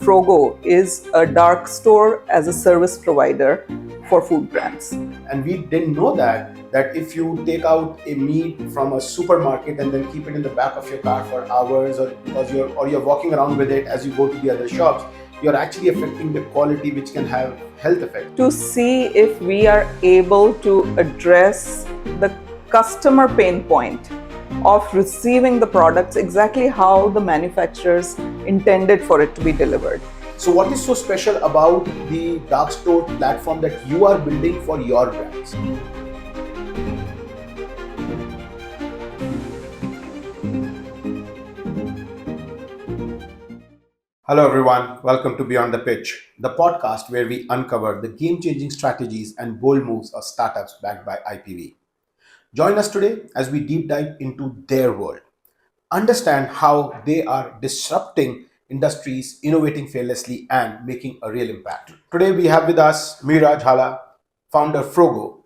FroGo is a dark store as a service provider for food brands. And we didn't know that if you take out a meat from a supermarket and then keep it in the back of your car for hours, or because you're walking around with it as you go to the other shops, you're actually affecting the quality, which can have health effects. To see if we are able to address the customer pain point of receiving the products exactly how the manufacturers intended for it to be delivered. So what is so special about the dark store platform that you are building for your brands? Hello everyone, welcome to Beyond the Pitch, the podcast where we uncover the game-changing strategies and bold moves of startups backed by IPV. Join us today as we deep dive into their world. Understand how they are disrupting industries, innovating fearlessly, and making a real impact. Today we have with us Mira Jhala, founder FroGo,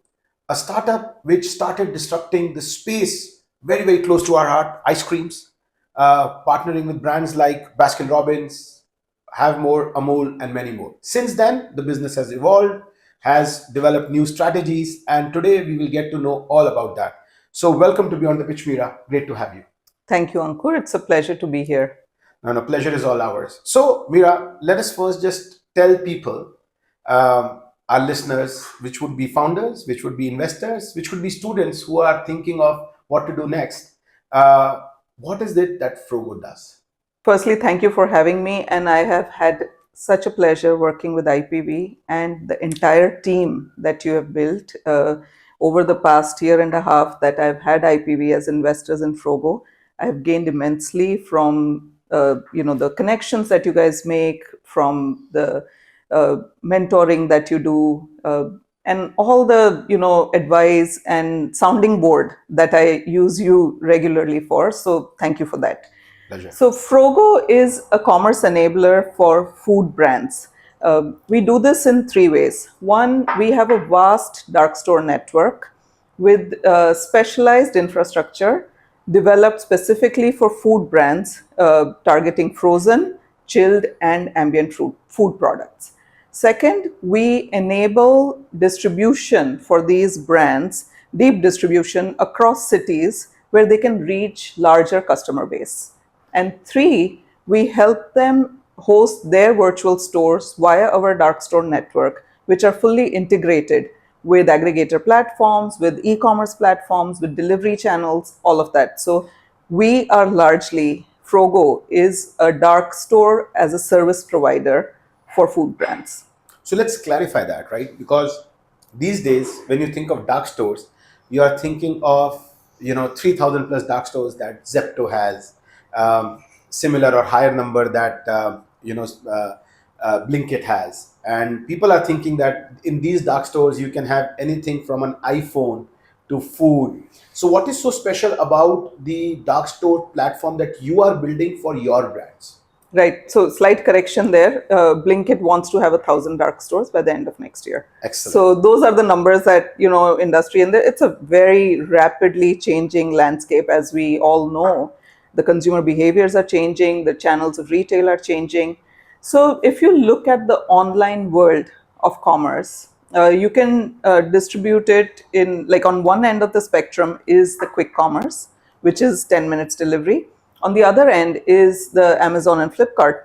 a startup which started disrupting the space very, very close to our heart, ice creams, partnering with brands like Baskin-Robbins, Have More, Amul, and many more. Since then, the business has evolved, has developed new strategies, and today we will get to know all about that. So welcome to Beyond the Pitch, Mira. Great to have you. Thank you, Ankur. It's a pleasure to be here. No, pleasure is all ours. So, Mira, let us first just tell people, our listeners, which would be founders, which would be investors, which could be students who are thinking of what to do next. What is it that FroGo does? Firstly, thank you for having me, and I have had such a pleasure working with IPV and the entire team that you have built over the past year and a half that I've had IPV as investors in FroGo. I've gained immensely from the connections that you guys make, from the mentoring that you do, and all the advice and sounding board that I use you regularly for. So thank you for that. Pleasure. So FroGo is a commerce enabler for food brands. We do this in three ways. One, we have a vast dark store network with specialized infrastructure developed specifically for food brands, targeting frozen, chilled, and ambient food products. Second, we enable distribution for these brands, deep distribution across cities where they can reach larger customer base. And three, we help them host their virtual stores via our dark store network, which are fully integrated with aggregator platforms, with e-commerce platforms, with delivery channels, all of that. So we are largely, FroGo is a dark store as a service provider for food brands. So let's clarify that, right? Because these days, when you think of dark stores, you are thinking of 3,000 plus dark stores that Zepto has, similar or higher number that Blinkit has, and people are thinking that in these dark stores you can have anything from an iPhone to food. So what is so special about the dark store platform that you are building for your brands? Right. So slight correction there. Blinkit wants to have 1,000 dark stores by the end of next year. Excellent. So those are the numbers that, industry, and it's a very rapidly changing landscape, as we all know. The consumer behaviors are changing, the channels of retail are changing. So if you look at the online world of commerce, you can distribute it in, like, on one end of the spectrum is the quick commerce, which is 10 minutes delivery. On the other end is the Amazon and Flipkart,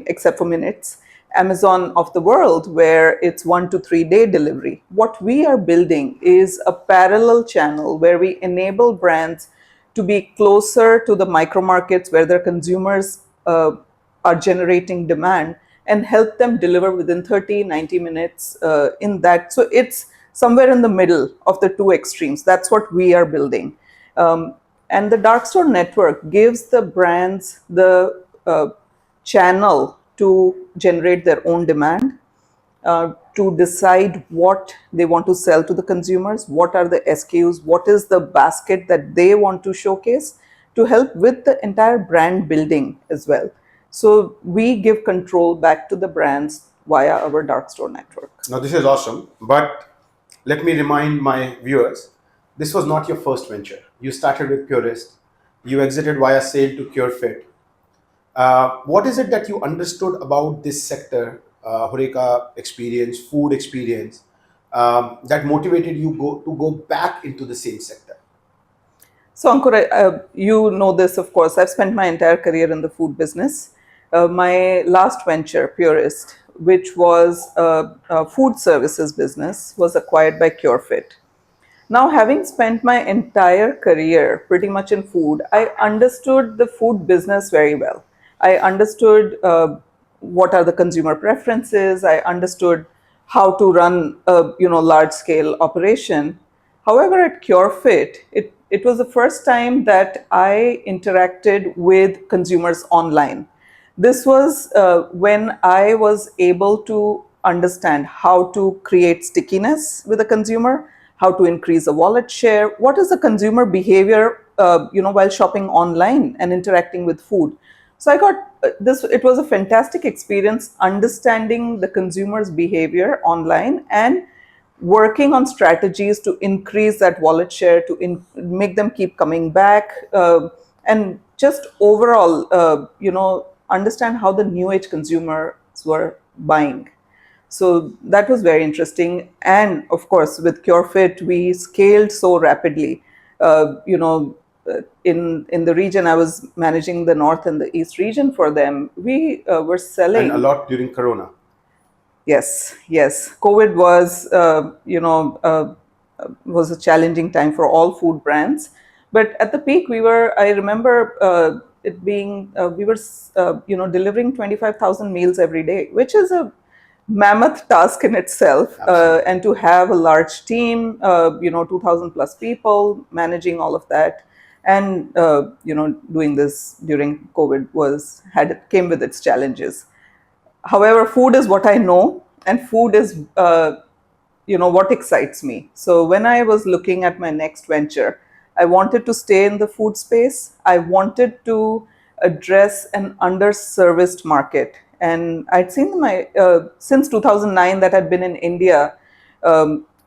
except for minutes, Amazon of the world, where it's 1 to 3 day delivery. What we are building is a parallel channel where we enable brands to be closer to the micro markets where their consumers are generating demand, and help them deliver within 30, 90 minutes in that. So it's somewhere in the middle of the two extremes. That's what we are building. And the dark store network gives the brands the channel to generate their own demand, to decide what they want to sell to the consumers, what are the SKUs, what is the basket that they want to showcase, to help with the entire brand building as well. So we give control back to the brands via our dark store network. Now this is awesome, but let me remind my viewers, this was not your first venture. You started with Purist, you exited via sale to CureFit. What is it that you understood about this sector, Horeca experience, food experience, that motivated you to go back into the same sector? So, Ankur, you know this, of course. I've spent my entire career in the food business. My last venture, Purist, which was a food services business, was acquired by CureFit. Now, having spent my entire career pretty much in food, I understood the food business very well. I understood what are the consumer preferences. I understood how to run a large scale operation. However, at CureFit, it was the first time that I interacted with consumers online. This was when I was able to understand how to create stickiness with a consumer, how to increase a wallet share, what is the consumer behavior, while shopping online and interacting with food. So I got this. It was a fantastic experience understanding the consumer's behavior online and working on strategies to increase that wallet share, to make them keep coming back, and just overall, understand how the new age consumers were buying. So that was very interesting. And of course, with CureFit, we scaled so rapidly. In the region, I was managing the north and the east region for them. We were And a selling. lot during Corona. Yes, yes. COVID was, was a challenging time for all food brands. But at the peak, I remember it being, we were, delivering 25,000 meals every day, which is a mammoth task in itself. Absolutely. And to have a large team, 2,000 plus people managing all of that. And, doing this during COVID came with its challenges. However, food is what I know, and food is what excites me. So when I was looking at my next venture, I wanted to stay in the food space. I wanted to address an underserviced market, and I'd seen my since 2009 that I'd been in India.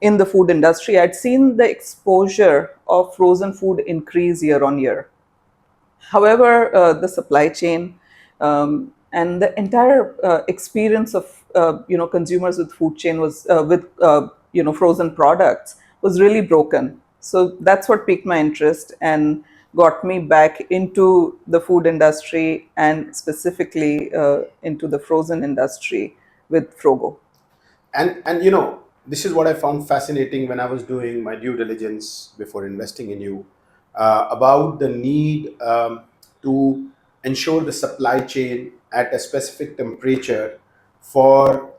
In the food industry, I'd seen the exposure of frozen food increase year on year. However, the supply chain and the entire experience of consumers with food chain was with frozen products was really broken. So that's what piqued my interest and got me back into the food industry and specifically into the frozen industry with FroGo. And this is what I found fascinating when I was doing my due diligence before investing in you, about the need to ensure the supply chain at a specific temperature for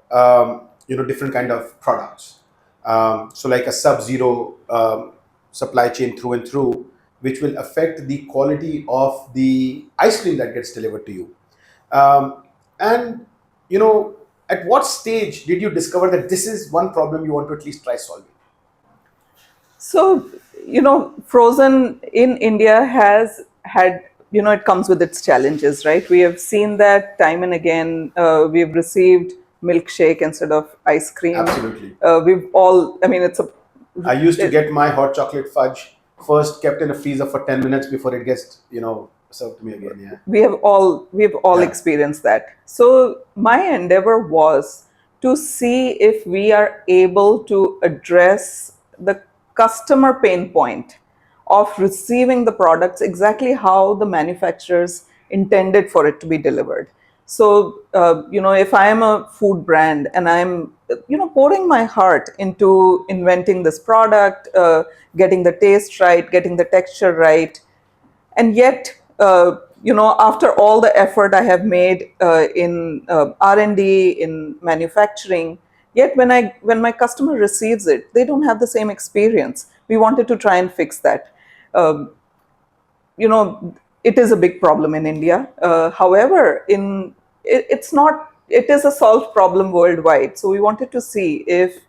different kind of products. So like a sub-zero supply chain through and through, which will affect the quality of the ice cream that gets delivered to you. And you know, at what stage did you discover that this is one problem you want to at least try solving? So, frozen in India has had, it comes with its challenges, right? We have seen that time and again. We've received milkshake instead of ice cream. Absolutely. I mean, I used to get my hot chocolate fudge first kept in a freezer for 10 minutes before it gets, served to me again. Yeah. we have all Yeah. experienced that. So my endeavor was to see if we are able to address the customer pain point of receiving the products exactly how the manufacturers intended for it to be delivered. So if I am a food brand and I'm pouring my heart into inventing this product, getting the taste right, getting the texture right, and yet after all the effort I have made in R&D, in manufacturing, yet when my customer receives it, they don't have the same experience. We wanted to try and fix that. um, you know it is a big problem in India. However, it's not, it is a solved problem worldwide. So we wanted to see if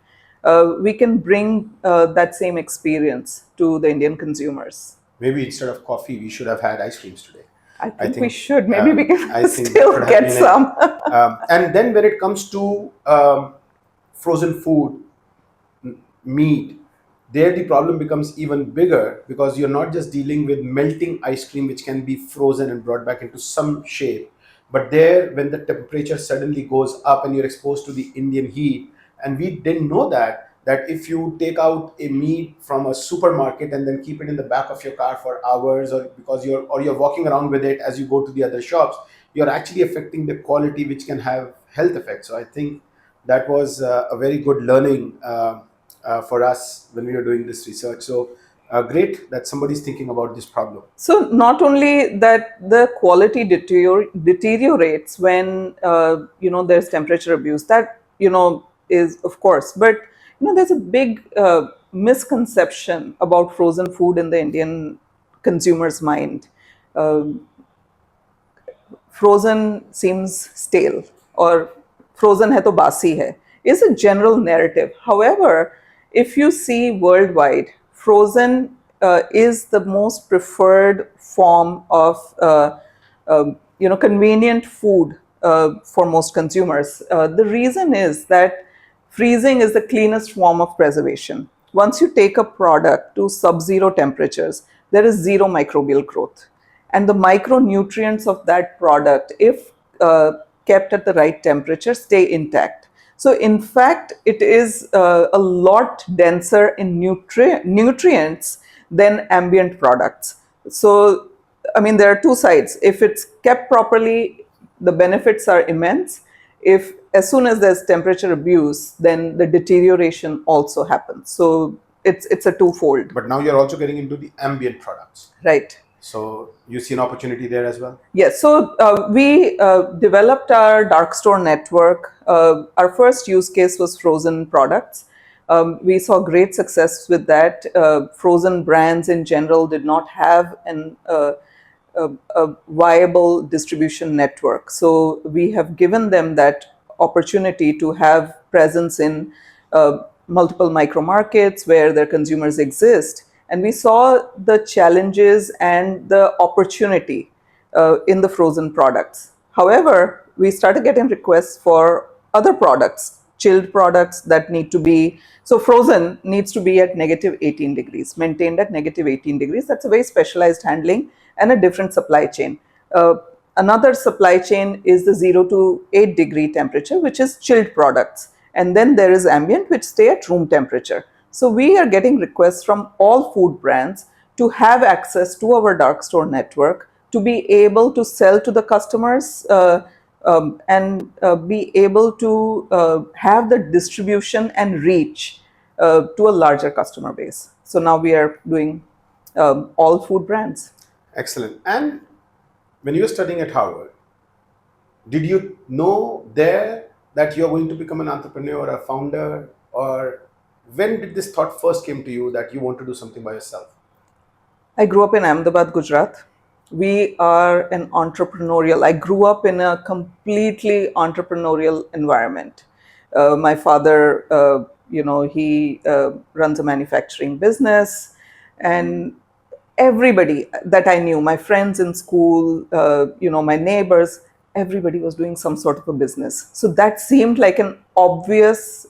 we can bring that same experience to the Indian consumers. Maybe instead of coffee, we should have had ice creams today. I I think we think, should. Maybe we can I think that still could have get been it. some. And then when it comes to frozen food, meat, there the problem becomes even bigger because you're not just dealing with melting ice cream, which can be frozen and brought back into some shape. But there, when the temperature suddenly goes up and you're exposed to the Indian heat, and we didn't know that if you take out a meat from a supermarket and then keep it in the back of your car for hours, or because you're walking around with it as you go to the other shops, you're actually affecting the quality, which can have health effects. So I think that was a very good learning for us when we were doing this research. So great that somebody's thinking about this problem. So not only that the quality deteriorates when there's temperature abuse, that is of course, but there's a big misconception about frozen food in the Indian consumer's mind. Uh, Frozen seems stale, or frozen hai to basi hai, is a general narrative. However, if you see worldwide, frozen is the most preferred form of convenient food for most consumers. The reason is that freezing is the cleanest form of preservation. Once you take a product to sub-zero temperatures, there is zero microbial growth, and the micronutrients of that product, if kept at the right temperature, stay intact. So in fact, it is a lot denser in nutrients than ambient products. So I mean, there are two sides. If it's kept properly, the benefits are immense. If as soon as there's temperature abuse, then the deterioration also happens. So it's a twofold. But now you're also getting into the ambient products. Right. So you see an opportunity there as well? Yes. So we developed our dark store network. Our first use case was frozen products. We saw great success with that. Frozen brands in general did not have a viable distribution network. So we have given them that opportunity to have presence in multiple micro markets where their consumers exist. And we saw the challenges and the opportunity in the frozen products. However, we started getting requests for other products, chilled products that need to be, so frozen needs to be at negative 18 degrees, maintained at negative 18 degrees. That's a very specialized handling and a different supply chain. Another supply chain is the 0 to 8 degree temperature, which is chilled products. And then there is ambient, which stay at room temperature. So we are getting requests from all food brands to have access to our dark store network, to be able to sell to the customers and be able to have the distribution and reach to a larger customer base. So now we are doing all food brands. Excellent. And when you were studying at Harvard, did you know there that you're going to become an entrepreneur, a founder, or when did this thought first came to you that you want to do something by yourself? I grew up in Ahmedabad, Gujarat. We are an entrepreneurial, I grew up in a completely entrepreneurial environment. My father, he runs a manufacturing business, and everybody that I knew, my friends in school, my neighbors, everybody was doing some sort of a business. So that seemed like an obvious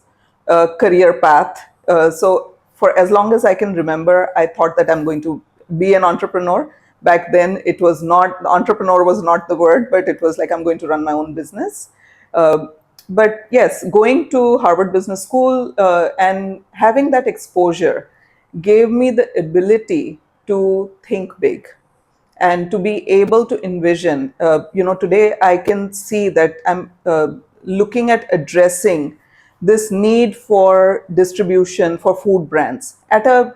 career path. So for as long as I can remember, I thought that I'm going to be an entrepreneur. Back then, it was not, entrepreneur was not the word, but it was like I'm going to run my own business. But yes, going to Harvard Business School and having that exposure gave me the ability to think big and to be able to envision. Today I can see that I'm looking at addressing this need for distribution for food brands at a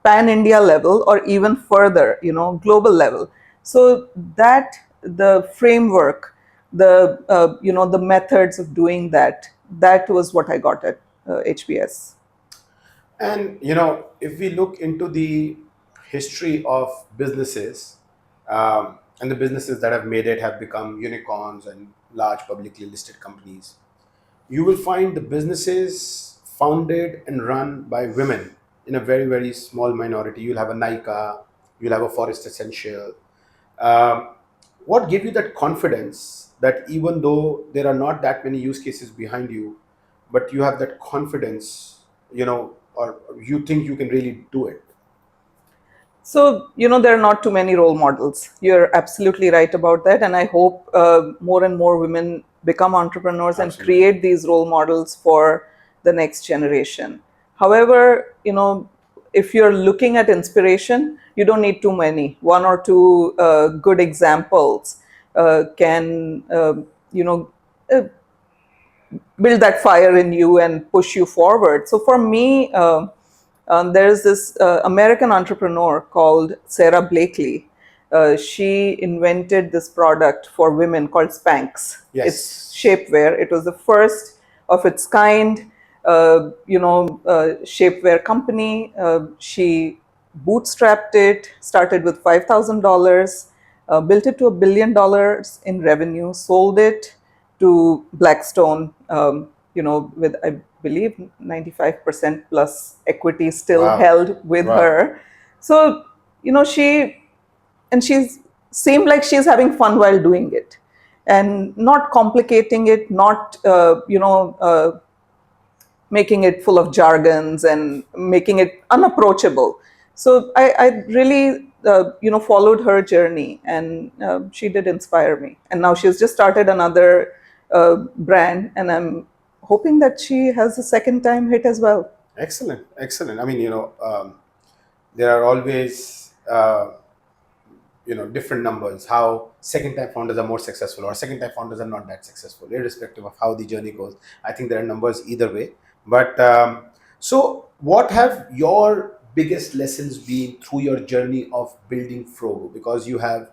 pan India level, or even further, global level. So that the framework, the methods of doing that, that was what I got at HBS. And if we look into the history of businesses, and the businesses that have made it have become unicorns and large publicly listed companies, you will find the businesses founded and run by women in a very, very small minority. You'll have a Nika, you'll have a Forest Essential. Um, what gave you that confidence that even though there are not that many use cases behind you, but you have that confidence, or you think you can really do it? So, there are not too many role models. You're absolutely right about that. And I hope more and more women become entrepreneurs and Absolutely. create these role models for the next generation. However, if you're looking at inspiration, you don't need too many. One or two good examples can, uh, build that fire in you and push you forward. So for me, there's this American entrepreneur called Sarah Blakely. She invented this product for women called Spanx. It's Yes. shapewear. It was the first of its kind, shapewear company. She bootstrapped it, started with $5,000, built it to $1 billion in revenue, sold it to Blackstone, with, I believe, 95% plus equity still Wow. held with Wow. her. So, she's seemed like she's having fun while doing it and not complicating it, not, making it full of jargons and making it unapproachable. So I really, followed her journey, and she did inspire me. And now she's just started another brand, and I'm hoping that she has a second time hit as well. Excellent. Excellent. I mean, there are always different numbers how second time founders are more successful or second time founders are not that successful, irrespective of how the journey goes. I think there are numbers either way. But so what have your biggest lessons been through your journey of building FroGo? Because you have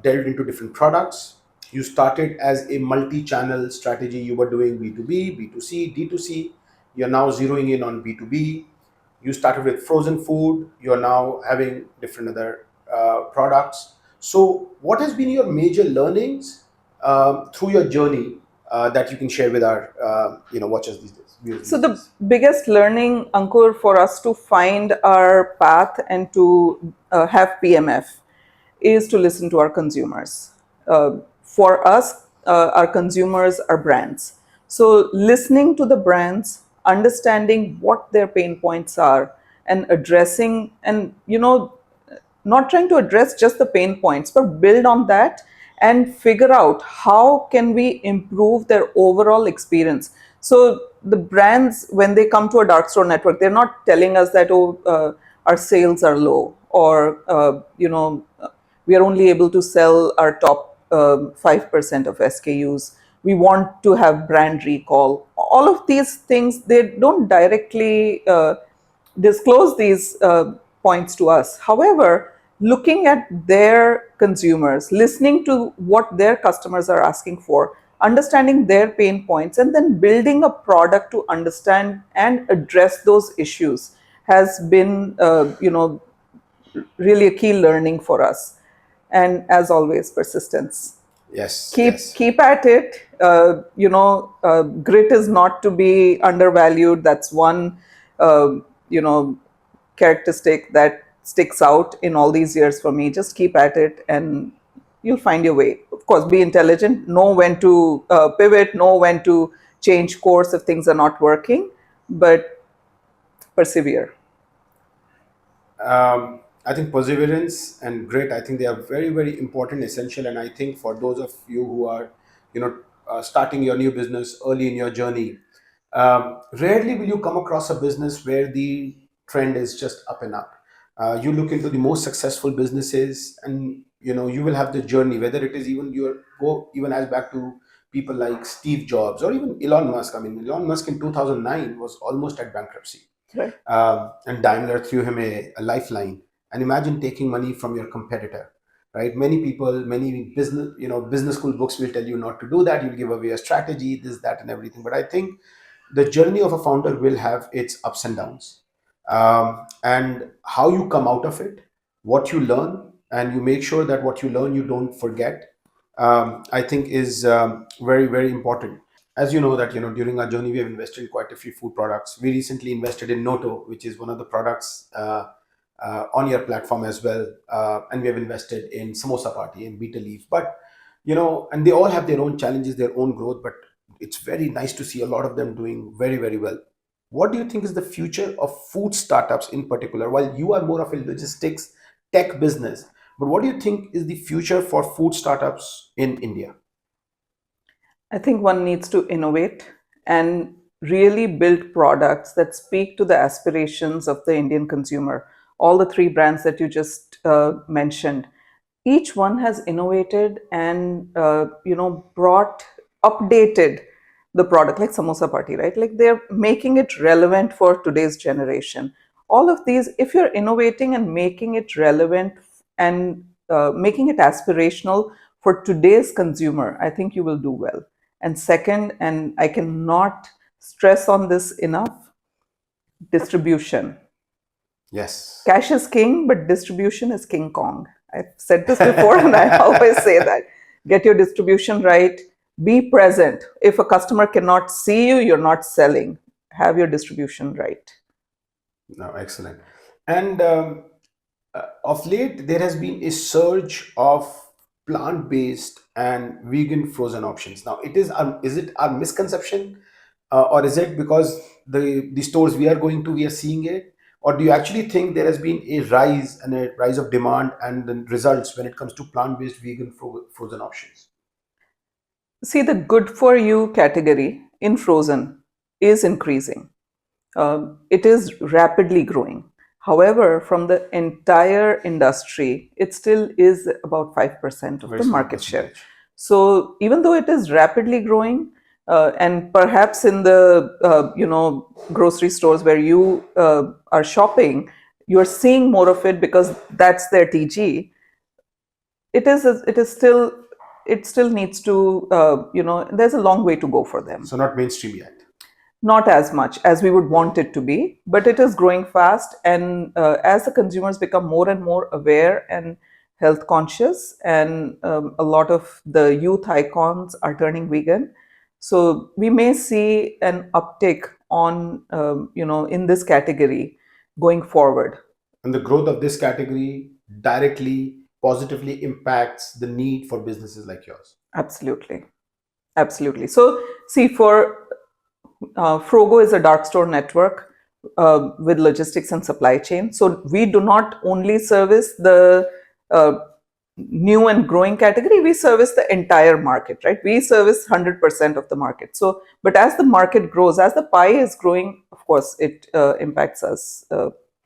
delved into different products. You started as a multi-channel strategy. You were doing B2B, B2C, D2C. You're now zeroing in on B2B. You started with frozen food. You're now having different other products. So what has been your major learnings through your journey that you can share with our watchers these days, viewers So these the days? biggest learning, Ankur, for us to find our path and to have PMF is to listen to our consumers. For us, our consumers are brands. So listening to the brands, understanding what their pain points are, and addressing, and not trying to address just the pain points, but build on that and figure out how can we improve their overall experience. So the brands, when they come to a dark store network, they're not telling us that, oh, our sales are low, or we are only able to sell our top 5% of SKUs. We want to have brand recall. All of these things, they don't directly disclose these points to us. However, looking at their consumers, listening to what their customers are asking for, understanding their pain points, and then building a product to understand and address those issues has been, really a key learning for us. And as always, persistence. Yes, keep yes. keep at it. Grit is not to be undervalued. That's one uh, you know characteristic that sticks out in all these years for me. Just keep at it, and you'll find your way. Of course, be intelligent, know when to pivot, know when to change course if things are not working, but persevere. I think perseverance and grit, I think they are very, very important, essential. And I think for those of you who are, starting your new business early in your journey, rarely will you come across a business where the trend is just up and up. You look into the most successful businesses, and you will have the journey. Whether it is even your go even as back to people like Steve Jobs or even Elon Musk. I mean, Elon Musk in 2009 was almost at bankruptcy, Right. and Daimler threw him a lifeline. And imagine taking money from your competitor, right? Many people, many business school books will tell you not to do that. You'll give away a strategy, this, that, and everything. But I think the journey of a founder will have its ups and downs, and how you come out of it, what you learn, and you make sure that what you learn you don't forget. I think is very, very important. As you know that during our journey we have invested in quite a few food products. We recently invested in NOTO, which is one of the products on your platform as well, and we have invested in Samosa Party and Beetle Leaf. But and they all have their own challenges, their own growth, but it's very nice to see a lot of them doing very, very well. What do you think is the future of food startups in particular? While you are more of a logistics tech business, but what do you think is the future for food startups in India? I think one needs to innovate and really build products that speak to the aspirations of the Indian consumer. All the three brands that you just mentioned, each one has innovated and brought updated the product, like samosa party, right? Like they're making it relevant for today's generation. All of these, if you're innovating and making it relevant and making it aspirational for today's consumer, I think you will do well. And second, and I cannot stress on this enough, distribution. Yes. Cash is king, but distribution is King Kong. I've said this before and I always say that. Get your distribution right, be present. If a customer cannot see you, you're not selling. Have your distribution right. No, excellent. And of late, there has been a surge of plant-based and vegan frozen options. Now, is it a misconception, or is it because the stores we are going to, we are seeing it, or do you actually think there has been a rise of demand and the results when it comes to plant-based vegan frozen options? See, the good for you category in frozen is increasing. It is rapidly growing. However, from the entire industry, it still is about 5% of Very the small market share. percentage. So even though it is rapidly growing, and perhaps in the grocery stores where you are shopping, you're seeing more of it because that's their TG. It still needs to there's a long way to go for them. So not mainstream yet. Not as much as we would want it to be, but it is growing fast. And as the consumers become more and more aware and health conscious, and a lot of the youth icons are turning vegan, so we may see an uptick on in this category going forward. And the growth of this category directly positively impacts the need for businesses like yours. Absolutely, absolutely. So see, for FroGo is a dark store network with logistics and supply chain. So we do not only service the new and growing category, we service the entire market, right? We service 100% of the market. So, but as the market grows, as the pie is growing, of course, it impacts us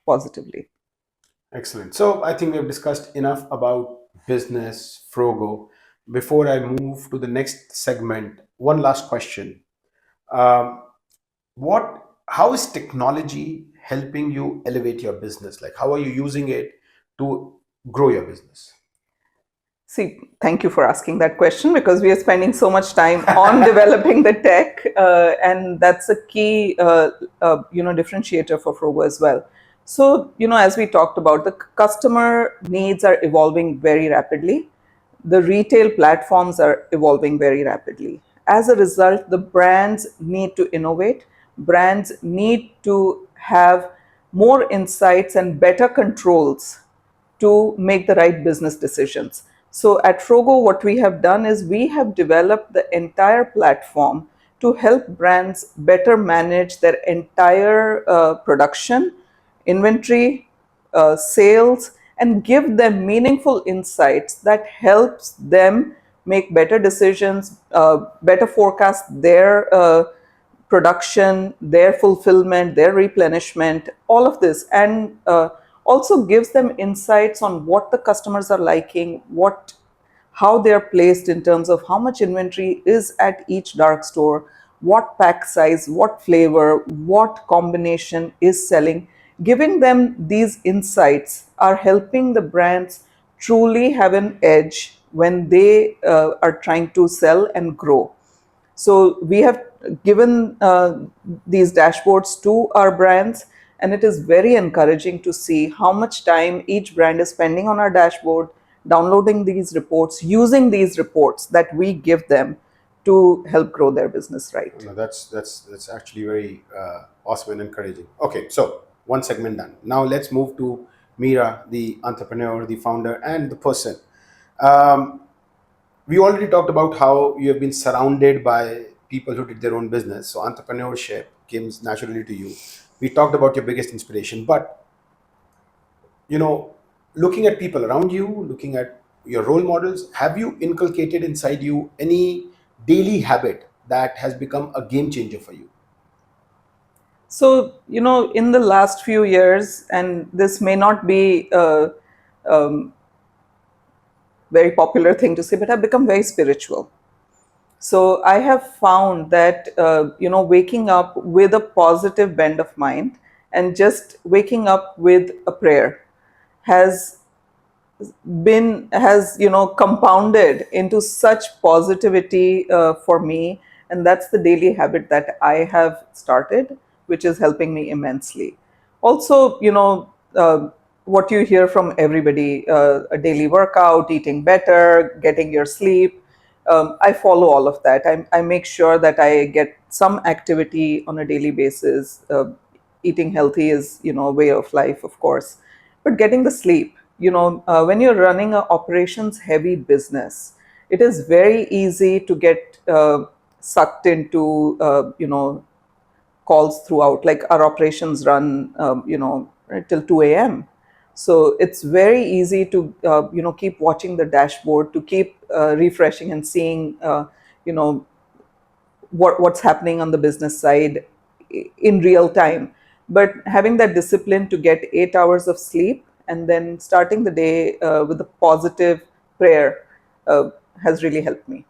positively. Excellent. So I think we have discussed enough about business, Frogo. Before I move to the next segment, one last question. Um, how is technology helping you elevate your business? Like, how are you using it to grow your business? See, thank you for asking that question, because we are spending so much time on developing the tech, and that's a key, differentiator for Frogo as well. So, as we talked about, the customer needs are evolving very rapidly. The retail platforms are evolving very rapidly. As a result, the brands need to innovate. Brands need to have more insights and better controls to make the right business decisions. So at Frogo, what we have done is we have developed the entire platform to help brands better manage their entire production, inventory, sales, and give them meaningful insights that helps them make better decisions, better forecast their production, their fulfillment, their replenishment, all of this, and also gives them insights on what the customers are liking, how they are placed in terms of how much inventory is at each dark store, what pack size, what flavor, what combination is selling. Giving them these insights are helping the brands truly have an edge when they are trying to sell and grow. So we have given these dashboards to our brands, and it is very encouraging to see how much time each brand is spending on our dashboard, downloading these reports, using these reports that we give them to help grow their business right. No, that's actually very awesome and encouraging. Okay, so one segment done. Now let's move to Mira, the entrepreneur, the founder, and the person. Um, we already talked about how you have been surrounded by people who did their own business. So entrepreneurship came naturally to you. We talked about your biggest inspiration, but you know, looking at people around you, looking at your role models, have you inculcated inside you any daily habit that has become a game changer for you? So, in the last few years, and this may not be a very popular thing to say, but I've become very spiritual. So I have found that waking up with a positive bend of mind and just waking up with a prayer has has compounded into such positivity for me, and that's the daily habit that I have started, which is helping me immensely. Also, what you hear from everybody, a daily workout, eating better, getting your sleep. I follow all of that. I make sure that I get some activity on a daily basis. Eating healthy is, a way of life, of course, but getting the sleep. When you're running a operations heavy business, it is very easy to get sucked into, calls throughout. Like our operations run, right till 2 a.m. So it's very easy to, keep watching the dashboard, to keep refreshing and seeing, you know, what's happening on the business side in real time. But having that discipline to get 8 hours of sleep and then starting the day with a positive prayer uh, has really helped me.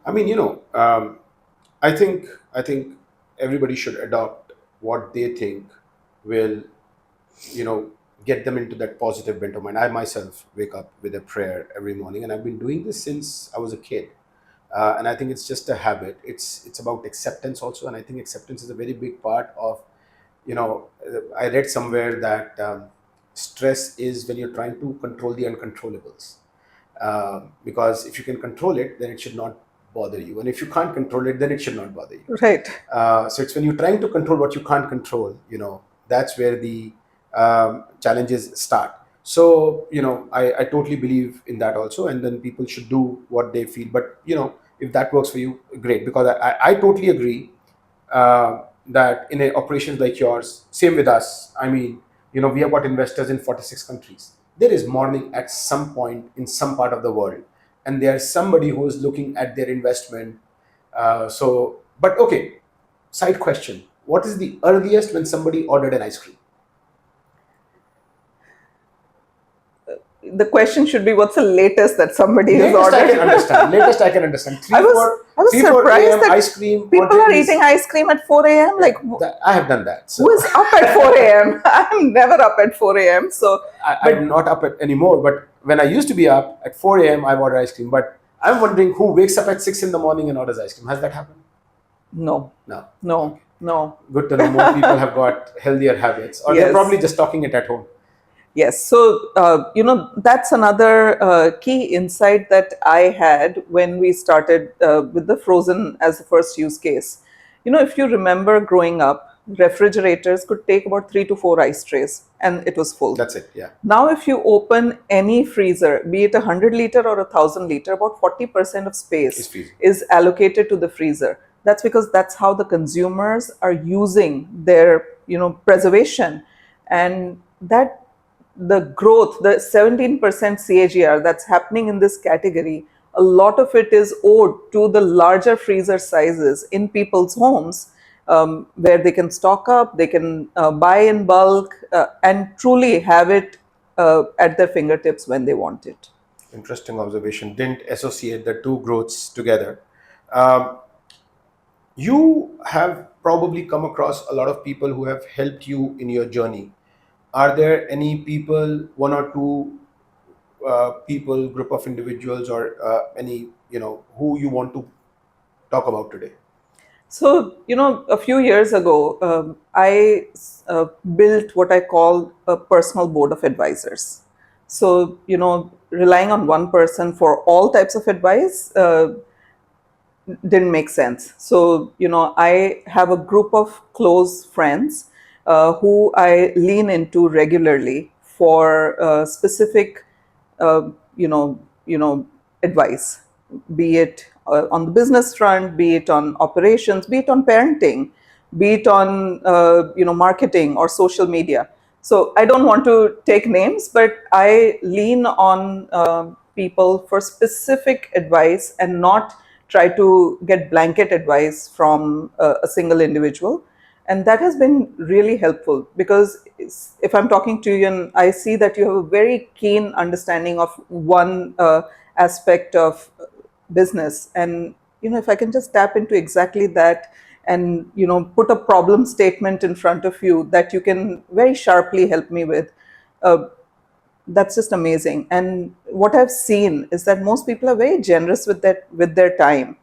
I mean, I think I think everybody should adopt what they think will, you know, get them into that positive bent of mind. I myself wake up with a prayer every morning, and I've been doing this since I was a kid. And I think it's just a habit. It's about acceptance also, and I think acceptance is a very big part of, I read somewhere that stress is when you're trying to control the uncontrollables. Because if you can control it, then it should not bother you, and if you can't control it, then it should not bother you. Right. So it's when you're trying to control what you can't control, that's where the challenges start. So, I totally believe in that also, and then people should do what they feel. But, if that works for you, great, because I totally agree that in operations like yours, same with us. I mean, we have got investors in 46 countries. There is morning at some point in some part of the world, and there's somebody who is looking at their investment. But okay, side question: what is the earliest when somebody ordered an ice cream? The question should be, what's the latest that somebody has Latest I can ordered? understand. Latest I can understand. I was I was 4 surprised a.m. that ice cream. people are eating ice cream at 4 a.m. Like, I have done that. So who is up at 4 a.m.? I'm never up at 4 a.m. So, I'm not up at anymore. But when I used to be up at 4 a.m., I order ice cream. But I'm wondering who wakes up at 6 in the morning and orders ice cream. Has that happened? no, No. no, no. Good to know more people have got healthier habits, or they're Yes. probably just talking it at home. Yes. So, that's another key insight that I had when we started with the frozen as the first use case. If you remember growing up, refrigerators could take about 3 to 4 ice trays and it was full. That's it. Yeah. Now, if you open any freezer, be it 100 liter or 1,000 liter, about 40% of It's space freezing. is allocated to the freezer. That's because that's how the consumers are using their, preservation, and that the growth, the 17% CAGR that's happening in this category, a lot of it is owed to the larger freezer sizes in people's homes, where they can stock up, they can buy in bulk, and truly have it at their fingertips when they want it. Interesting observation. Didn't associate the two growths together. Um, you have probably come across a lot of people who have helped you in your journey. Are there any people, one or two people, group of individuals, or any, who you want to talk about today? So, a few years ago, I built what I call a personal board of advisors. So, relying on one person for all types of advice didn't make sense. So, I have a group of close friends who I lean into regularly for specific, uh, you know, advice, be it on the business front, be it on operations, be it on parenting. be it on marketing or social media. So I don't want to take names, but I lean on people for specific advice and not try to get blanket advice from a single individual. And that has been really helpful, because if I'm talking to you and I see that you have a very keen understanding of one aspect of business, and if I can just tap into exactly that, and put a problem statement in front of you that you can very sharply help me with, uh, that's just amazing. And what I've seen is that most people are very generous with their time,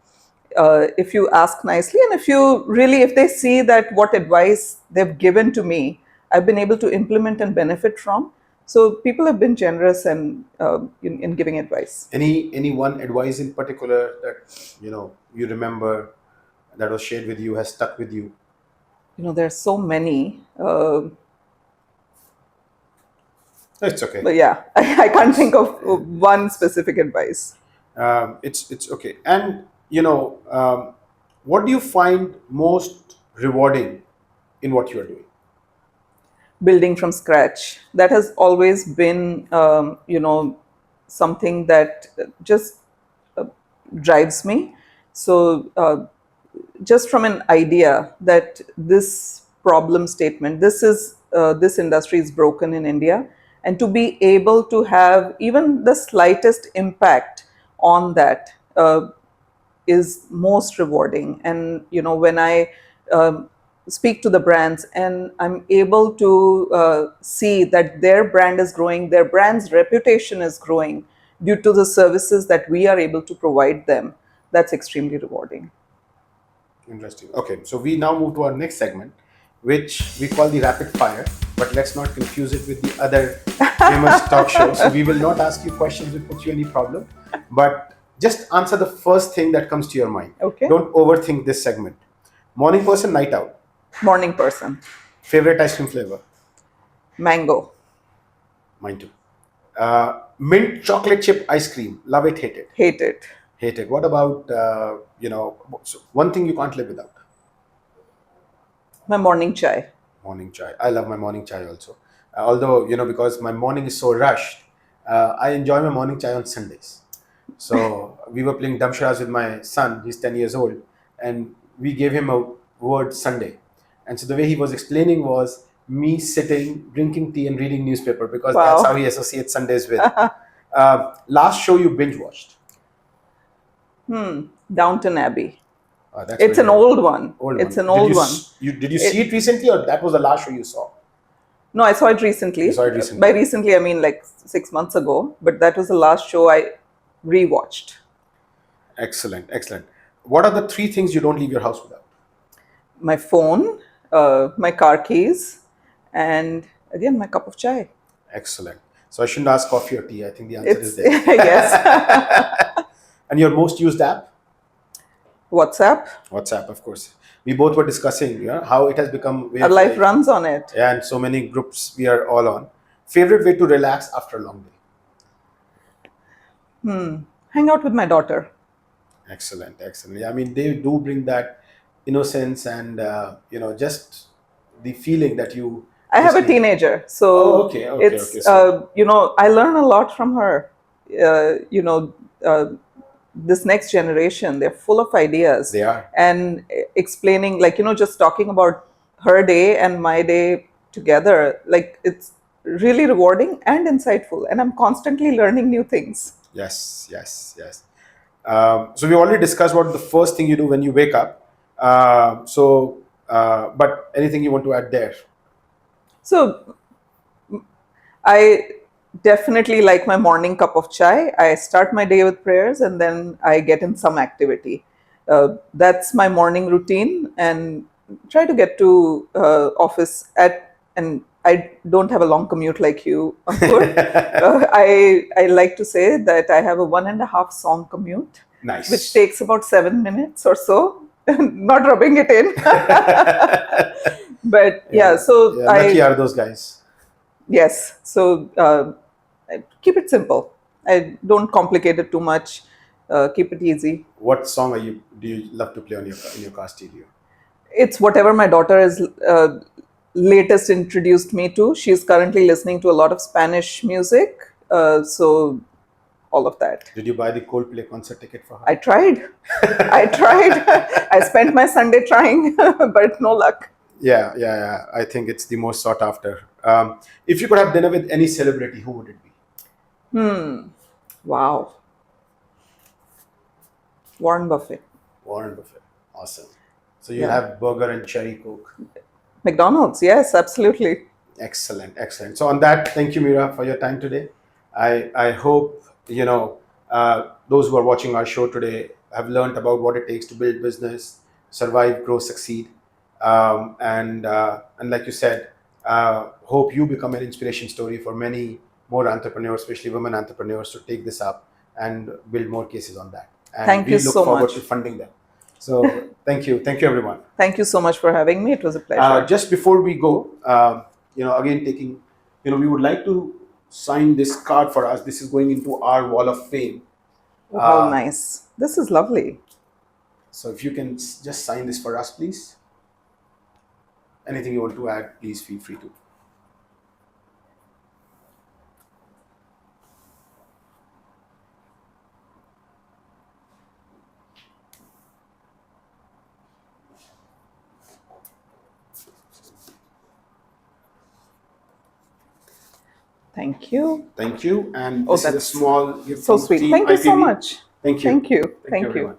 if you ask nicely, and if they see that what advice they've given to me I've been able to implement and benefit from. So people have been generous and in giving advice. Any one advice in particular that you remember that was shared with you, has stuck with you? There's so many, It's okay. but yeah, I can't think of one specific advice. It's okay. And what do you find most rewarding in what you are doing? Building from scratch, that has always been something that just uh, drives me. So just from an idea that this problem statement, this industry is broken in India, and to be able to have even the slightest impact on that is most rewarding. And when I speak to the brands and I'm able to see that their brand is growing, their brand's reputation is growing due to the services that we are able to provide them, that's extremely rewarding. Interesting. Okay, so we now move to our next segment, which we call the rapid fire, but let's not confuse it with the other famous talk shows. So we will not ask you questions that put you any problem, but just answer the first thing that comes to your mind. Okay. Don't overthink this segment. Morning person, night out. Morning person. Favorite ice cream flavor? Mango. Mine too. Mint chocolate chip ice cream. Love it, hate it. Hate it. Hate it. What about so one thing you can't live without? My morning chai. Morning chai. I love my morning chai also. Although because my morning is so rushed, I enjoy my morning chai on Sundays. So we were playing Damsharas with my son. He's 10 years old, and we gave him a word Sunday. And so the way he was explaining was me sitting, drinking tea, and reading newspaper, because Wow. that's how he associates Sundays with. Last show you binge watched? Downton Abbey. That's It's very an old one. old It's one. an old one. Did you see it recently, or that was the last show you saw? No, I saw it recently. You saw it recently. By recently, I mean like 6 months ago. But that was the last show I rewatched. Excellent, excellent. What are the three things you don't leave your house without? My phone, my car keys, and again, my cup of chai. Excellent. So I shouldn't ask coffee or tea. I think the answer is there. Yes. And your most used app? WhatsApp. WhatsApp, of course. We both were discussing how it has become way Our of life life. runs on it. And so many groups we are all on. Favorite way to relax after a long day? Hang out with my daughter. Excellent, excellent. Yeah, I mean, they do bring that innocence and just the feeling that you. I have a just need. teenager, so Okay, it's okay. So I learn a lot from her. This next generation, they're full of ideas. they are. And explaining, like just talking about her day and my day together, like it's really rewarding and insightful, and I'm constantly learning new things. Yes, yes, yes. So we already discussed what the first thing you do when you wake up. But anything you want to add there? So I definitely like my morning cup of chai. I start my day with prayers, and then I get in some activity. That's my morning routine, and try to get to office and I don't have a long commute like you, Ankur. I like to say that I have a 1.5 song commute, Nice. which takes about 7 minutes or so. Not rubbing it in. But yeah, so Yeah, lucky are those guys. yes. So I keep it simple. I don't complicate it too much. Keep it easy. What song do you love to play on in your car stereo? It's whatever my daughter is latest introduced me to. She's currently listening to a lot of Spanish music. So all of that. Did you buy the Coldplay concert ticket for her? I tried. I tried. I spent my Sunday trying, but no luck. Yeah. I think it's the most sought after. If you could have dinner with any celebrity, who would it be? Wow. Warren Buffett. Warren Buffett. Awesome. So you Yeah. have burger and cherry coke. McDonald's, yes, absolutely. Excellent. So on that, thank you, Mira, for your time today. I hope those who are watching our show today have learned about what it takes to build business, survive, grow, succeed, and like you said, hope you become an inspiration story for many more entrepreneurs, especially women entrepreneurs, to take this up and build more cases on that. And Thank you we look so forward much. to funding them. So thank you everyone. Thank you so much for having me. It was a pleasure. Just before we go, again taking, we would like to sign this card for us. This is going into our wall of fame. Oh, how nice. This is lovely. So if you can just sign this for us, please. Anything you want to add, please feel free to. Thank you. Thank you. And Oh, this is a that's small gift so from sweet. Team Thank you so IPV. much. Thank you. Thank you. Thank you, everyone.